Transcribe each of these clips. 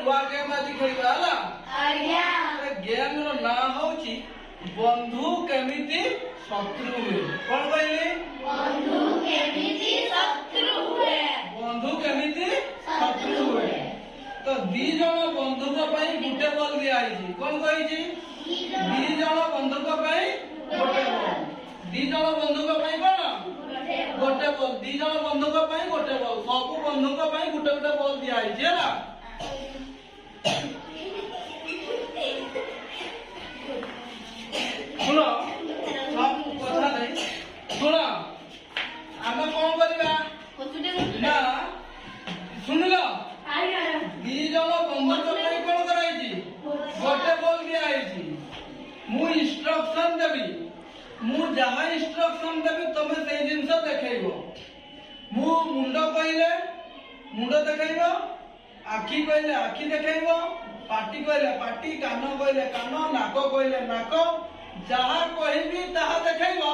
नुआ गेम आज खेलबा हला आज्ञा गेम रो ना होची बंधु केमिति शत्रु हुए कोन कहली बंधु केमिति शत्रु हुए बंधु केमिति शत्रु हुए तो दी जण बंधु को पई गुटे बॉल दिया आइची कोन कहिची दी जण बंधु को पई गोटे बॉल दी जण बंधु को पई कोन गोटे बॉल दी जण बंधु को पई गोटे बॉल सब बंधु को पई गुटे गुटे बॉल दिया आइची हला सुनो सब कथा नहीं सुनो आमे कोन करबा ना सुन लो दी जण बंधु को पई कोन कराइची गोटे बॉल दिया आइची मु इंस्ट्रक्शन देबी मु जहा इंस्ट्रक्शन देबी तमे सेई जिंस देखेइबो मु मुंडो कइले मुंडो देखेइबो आखी कइले आखी देखेइबो पाटी कइले पाटी कान कइले कान नाक कइले नाक जहा कहिबी ताहा देखेइबो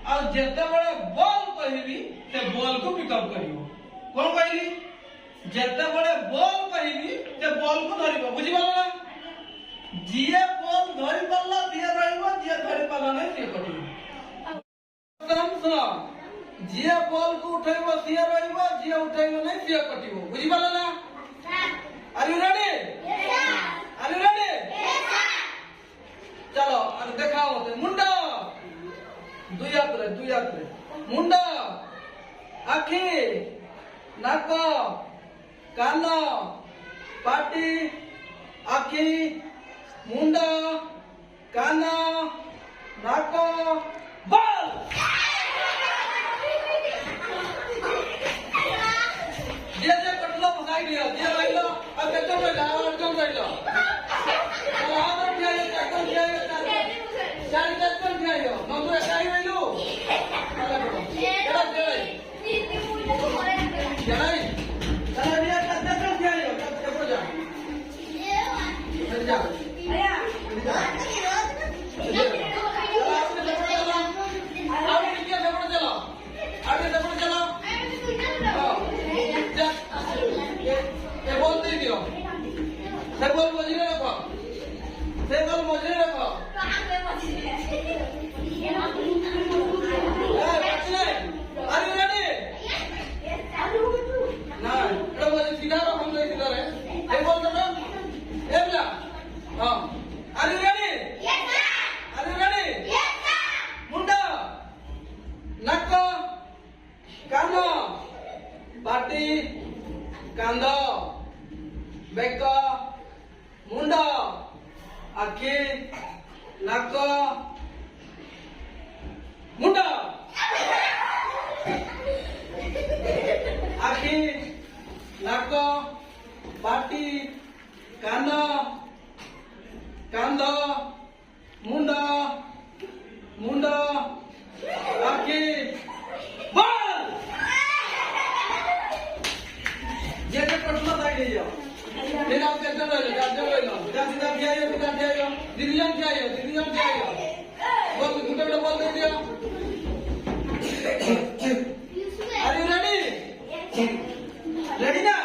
आ जेते बळे बॉल कहिबी से बॉल को पिकअप करिवो कोन कहिली जेते बळे बॉल कहिबी से बॉल को धरिबो बुझि पाला जिए बॉल धरि पाला दिए रहइबो जे धरि पाला नै से कटिबो तम सुनो जिए बॉल को उठैबो सिए रहइबो जे उठैबो नै से कटिबो बुझि पाला ना are you ready yes sir are you ready yes sir चलो अब देखाओ मते मुंडा दुई हाथ रे मुंडा आखी नाक कान पाटी आखी मुंडा कान नाक बॉल जे कटलो बसाई दियो जे रहिलो अब एकदम रहिलो चलो हाथ उठाइयो एकदम उठाइयो चार एकदम उठाइयो नंदू एकाई रहिलो चला बेटा चला चलाई चला दिया कद्दा उठाइयो कद्दा जा जा भैया पाटी कांद बेक मुंड आखी नाक मुंड आखी नाक पाटी कान कांद मुंड मुंड आखी बॉल जे प्रश्न साइड है फिर आप एकदम ले लो सीधा किया है डिवीजन किया है बोल गुटे गुटे बोल दे दिया आर यू रेडी ना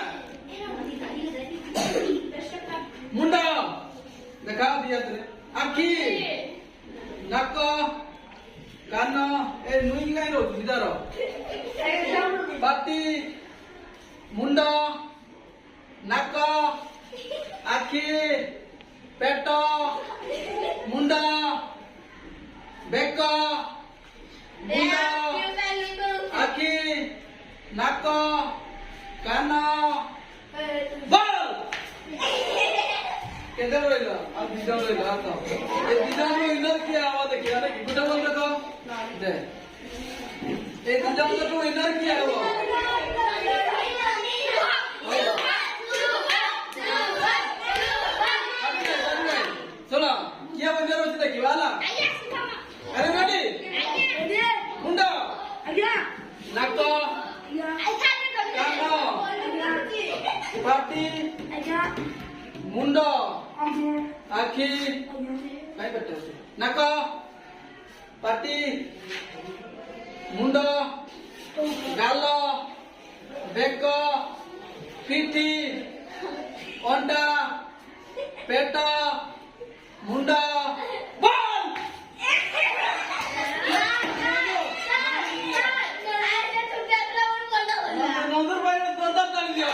मुंडा देखा दिया तेरे आखी नाक कान ए नुई काई रो सीधा रो पाटी मुंडा नाक आखी पेट मुंडा बेक मुंडा आखी नाक कान बॉल केते रहिलो आ दिजन रहिलो आ तो ए दिजन रो इनर किया आवा देखिया रे गुटे बोल देखो दे ए दिजन तो इनर किया आवा सुनो क्या बंदे रोज देखी वाला अरे रेडी मुंडा नाक कान पाटी मुंड आखी काय बेटा नाक पाटी मुंड गाल बेक पिठी ଅଣ୍ଟା ପେଟ ମୁଣ୍ଡ ବଲ ନନ୍ଦୁର ଭାଇ ଦରଦାର ଚାଲି ଦିଅ